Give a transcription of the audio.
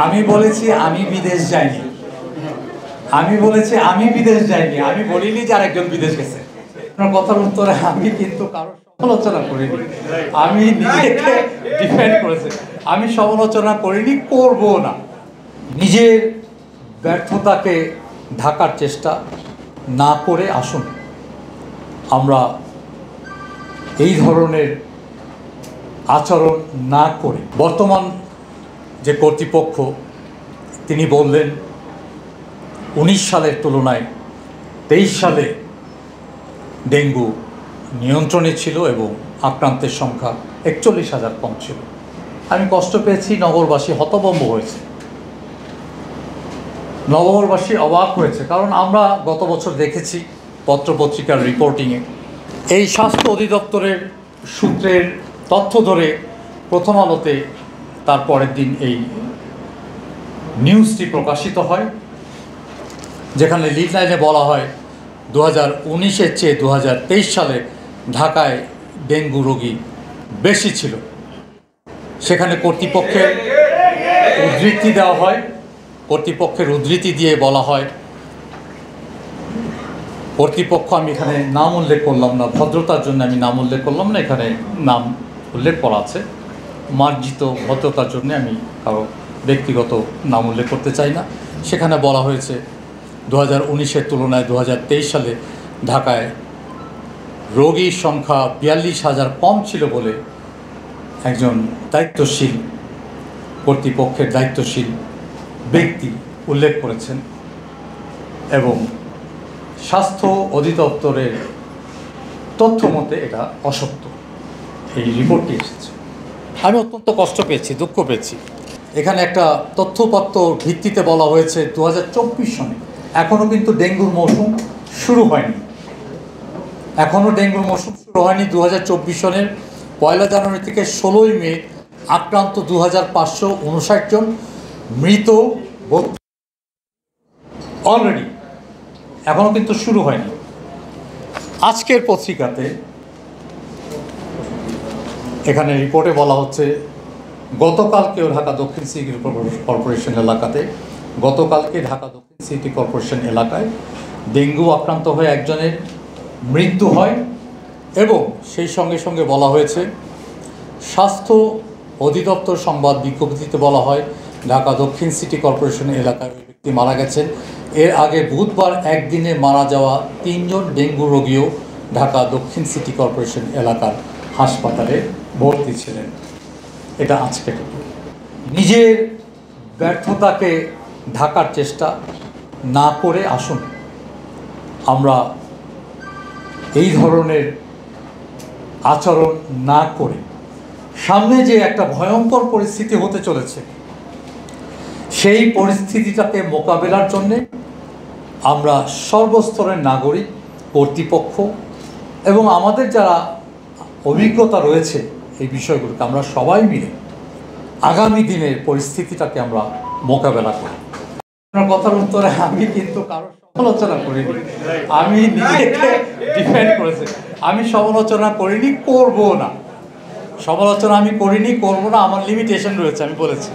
আমি বলেছি আমি বিদেশ যাইনি, আমি বলেছি আমি বিদেশ যাইনি, আমি বলিনি যে আরেকজন বিদেশ গেছে। আপনার কথার উত্তরে আমি কিন্তু কারো সমালোচনা করিনি, আমি নিজেকে ডিফেন্ড করেছি। আমি সমালোচনা করিনি, করবো না। নিজের ব্যর্থতাকে ঢাকার চেষ্টা না করে আসুন আমরা এই ধরনের আচরণ না করে। বর্তমান যে কর্তৃপক্ষ তিনি বললেন 19 সালের তুলনায় 23 সালে ডেঙ্গু নিয়ন্ত্রণে ছিল এবং আক্রান্তের সংখ্যা 41,000 কম ছিল। আমি কষ্ট পেয়েছি, নগরবাসী হতভম্ব হয়েছে, নগরবাসী অবাক হয়েছে। কারণ আমরা গত বছর দেখেছি পত্রপত্রিকার রিপোর্টিংয়ে এই স্বাস্থ্য অধিদপ্তরের সূত্রের তথ্য ধরে প্রথম আলোতে তার পরের দিন এই নিউজটি প্রকাশিত হয়, যেখানে লিড লাইনে বলা হয় 2019-এর চেয়ে 2023 সালে ঢাকায় ডেঙ্গু রোগী বেশি ছিল। সেখানে কর্তৃপক্ষের উদ্ধৃতি দেওয়া হয়, কর্তৃপক্ষের উদ্ধৃতি দিয়ে বলা হয়, কর্তৃপক্ষ, আমি এখানে নাম উল্লেখ করলাম না, ভদ্রতার জন্য আমি নাম উল্লেখ করলাম না, এখানে নাম উল্লেখ করা আছে, মার্জিত ভদ্রতার জন্য আমি কারো ব্যক্তিগত নাম উল্লেখ করতে চাই না। সেখানে বলা হয়েছে 2019-এর তুলনায় 2023 সালে ঢাকায় রোগীর সংখ্যা 42,000 কম ছিল বলে একজন দায়িত্বশীল কর্তৃপক্ষের দায়িত্বশীল ব্যক্তি উল্লেখ করেছেন এবং স্বাস্থ্য অধিদপ্তরের তথ্য মতে এটা অসত্য। এই রিপোর্টটি এসেছে। আমি অত্যন্ত কষ্ট পেয়েছি, দুঃখ পেয়েছি। এখানে একটা তথ্যপত্র ভিত্তিতে বলা হয়েছে 2024 সনে এখনও কিন্তু ডেঙ্গুর মৌসুম শুরু হয়নি, এখনও ডেঙ্গুর মৌসুম শুরু হয়নি। 2024 সনের 1 জানুয়ারি থেকে 16 মে আক্রান্ত 2559 জন, মৃত অলরেডি, এখনও কিন্তু শুরু হয়নি। আজকের পত্রিকাতে এখানে রিপোর্টে বলা হচ্ছে গতকালকেও ঢাকা দক্ষিণ সিটি কর্পোরেশন এলাকাতে, গতকালকে ঢাকা দক্ষিণ সিটি কর্পোরেশন এলাকায় ডেঙ্গু আক্রান্ত হয়ে একজনের মৃত্যু হয় এবং সেই সঙ্গে সঙ্গে বলা হয়েছে স্বাস্থ্য অধিদপ্তর সংবাদ বিজ্ঞপ্তিতে বলা হয় ঢাকা দক্ষিণ সিটি কর্পোরেশন এলাকায় ওই ব্যক্তি মারা গেছেন। এর আগে বুধবার একদিনে মারা যাওয়া 3 জন ডেঙ্গু রোগীও ঢাকা দক্ষিণ সিটি কর্পোরেশন এলাকার হাসপাতালে ভর্তি ছিলেন। এটা আজকে নিজের ব্যর্থতাকে ঢাকার চেষ্টা না করে আসুন আমরা এই ধরনের আচরণ না করে। সামনে যে একটা ভয়ঙ্কর পরিস্থিতি হতে চলেছে সেই পরিস্থিতিটাকে মোকাবেলার জন্যে আমরা সর্বস্তরের নাগরিক, কর্তৃপক্ষ এবং আমাদের যারা অভিজ্ঞতা রয়েছে এই বিষয়গুলোকে আমরা সবাই মিলে আগামী দিনের পরিস্থিতিটাকে আমরা মোকাবেলা করি। আপনার কথার উত্তরে আমি কিন্তু কারো সমালোচনা করিনি, আমি নিজেকে ডিফেন্ড করেছি। আমি সমালোচনা করিনি, করবো না। সমালোচনা আমি করিনি, করবো না, আমার লিমিটেশন রয়েছে, আমি বলেছি।